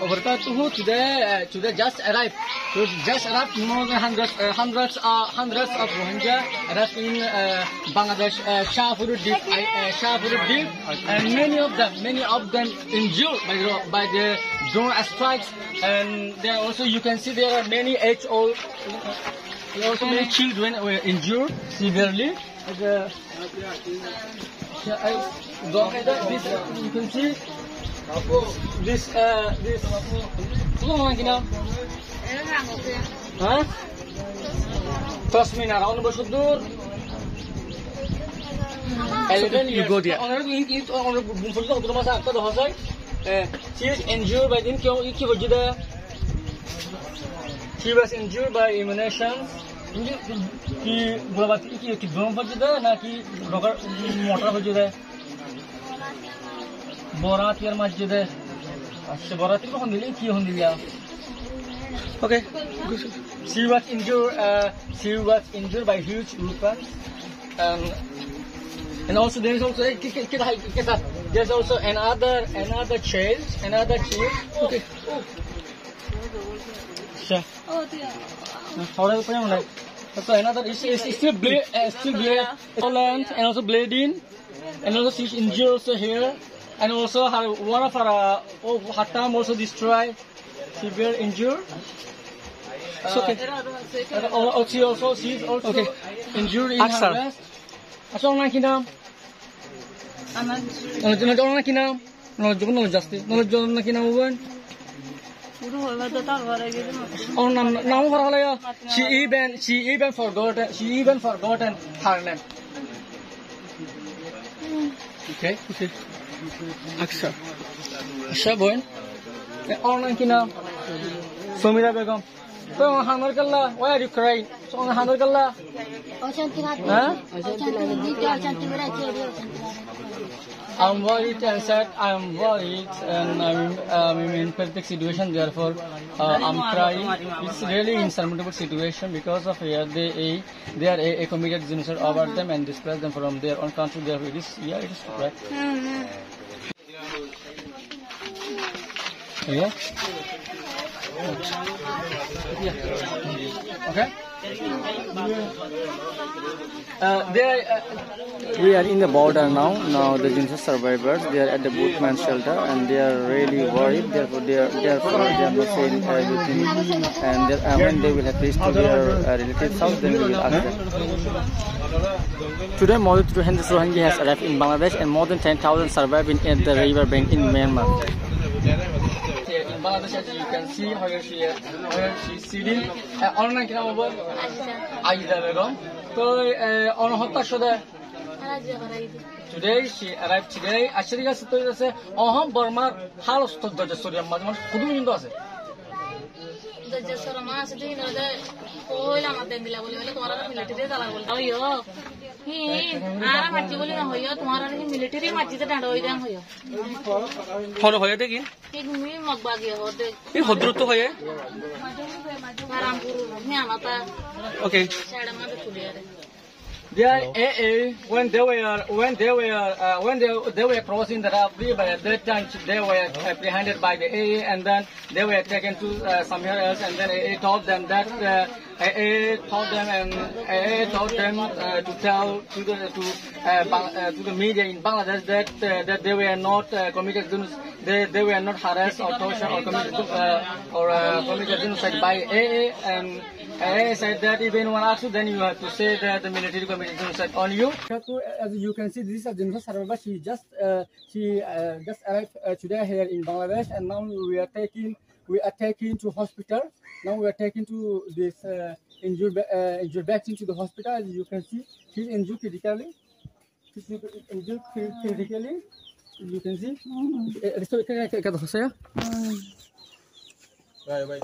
wabarakatuh. Today just arrived. More than hundreds of Rohingya arrived in Bangladesh, Shahpur Deep, and many of them injured by the drone strikes. And there also you can see there are many age-old, also many children were injured severely. This you can see this. Huh? Trust me now. You go there. She is injured by them. She was injured by ammunition. कि बोलबाती कि drone फजदा ना कि रोकर motor फजदा बोरात यार मस्जिद अच्छा बोरात को होंदिले की होंदिले okay she was injured by huge weapons and also there is also there's also another child okay sure so another is still and also bleeding, and also she's injured also here, and also one of her Hatam also destroyed, severe injured. It's okay. She's also okay. Injured in her breast. Assalamualaikum kinam. Assalamualaikum kinam. No justice. No kinam uban. She even forgotten her name. Okay. Aksha. Aksha boy. Online kina. Sumira Begum. Why are you crying? I'm worried and sad. I'm worried and I'm in perfect situation. Therefore, I'm crying. It's really insurmountable situation because of here they are a committed genocide over them and displace them from their own country. Therefore, it is right. Yeah. Okay. We are in the border now. Now the genocide survivors, they are at the boatman shelter and they are really worried. Therefore, they are not saying everything. And when they will have reached to their relatives' house, then we will ask them. Today, more than 200 Rohingya has arrived in Bangladesh and more than 10,000 surviving at the river bank in Myanmar. In Bangladesh, as you can see, where she's sitting. Online kina over. Aida Begum. Today she arrived today. Actually, yes, today say, Burma halos to the Surian Madman. Who do you know? The Jesorama city, the oil and the military. Military matches and oil and Hoyo. How do you again? Take me Magbagi or the Hodruto Hoye? Okay. They are AA when they were crossing the river. At that time they were apprehended by the AA and then they were taken to somewhere else. And then AA told them that AA told them to tell to the media in Bangladesh that they were not committed they were not harassed or tortured or committed genocide by AA and. I said that even when asked, then you have to say that the military committed genocide on you. As you can see, this is a genocide survivor. She just arrived today here in Bangladesh, and now we are taking to hospital. Now we are taking to this injured back into the hospital. As you can see, she's injured critically. You can see. Bye.